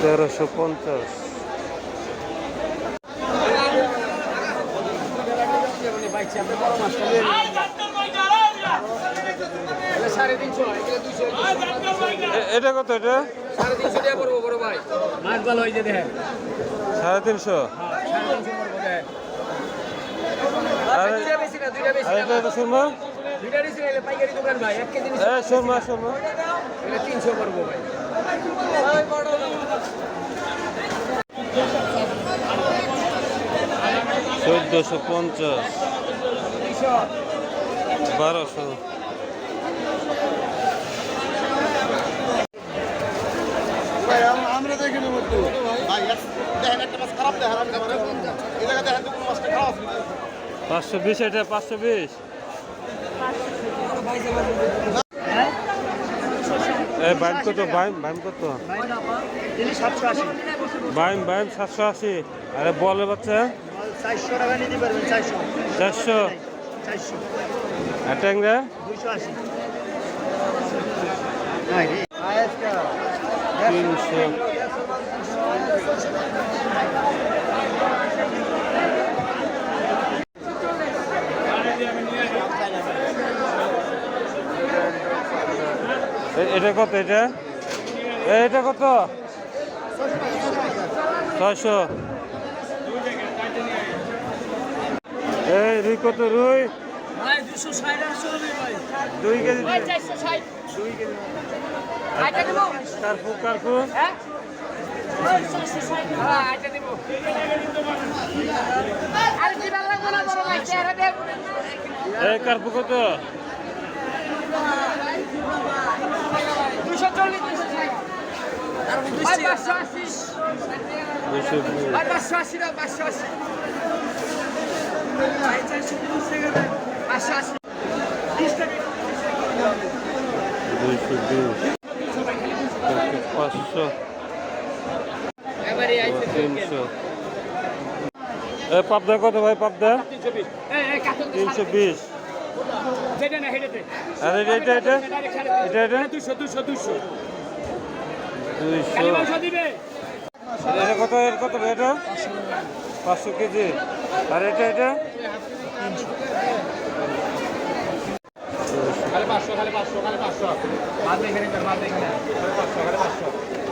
1350। এটা কত? এটা 350 টাকা পড়বো বড় ভাই। মাছ ভালো হয়েছে দেখেন। 350। আর দুইটা বেশি না, দুইটা বেশি না। এটা সুরমা? দুইটা বেশি না, পাইকারি দোকান ভাই। 1 কেজি নিচে। সুরমা এটা 300 পড়বো ভাই। 1450, 1200। আমরা দেখে নেব তো ভাই দেখেন একটা মাছ খারাপ দেখেন আমি এই জায়গা দেখেন কোন মাছটা খারাপ 520। এটা 520। বাইম কত? বাইম কত? বাইম 780। আরে বলে বাচ্চা 400 টাকা নিতে পারবেন 400 400। 400 আর ট্যাংরা 280 নাই রে 300। এটা কত? এটা কত? 600। এই রুই কত? রুই ভাই 260 টাকা চলবে ভাই। 2 কেজি। ভাই 460। 2 কেজি। আইটা দেব? কার্পু হ্যাঁ? ভাই 460। হ্যাঁ, আইটা দেব। আর কি ভালো লাগবে না বড় ভাই, চেহারা দেব। এই কার্পু কত? 240 260। ভাই 580। 220। ভাই 580 না 580। ভাই 420 টাকা দেন। 580। 20 টাকা। 220। 500। এবারে আইছে 300। পাবদা কত ভাই? পাবদা 320। এই কাতল 320। যেটা না হেডেতে। আর এটা 200 200 200। দিবে। এটা কত? এর কত ভাই? এটা 500 কেজি। আর এটা খালি 500 মাছ এখানে মাছ এখানে 500 খালি 500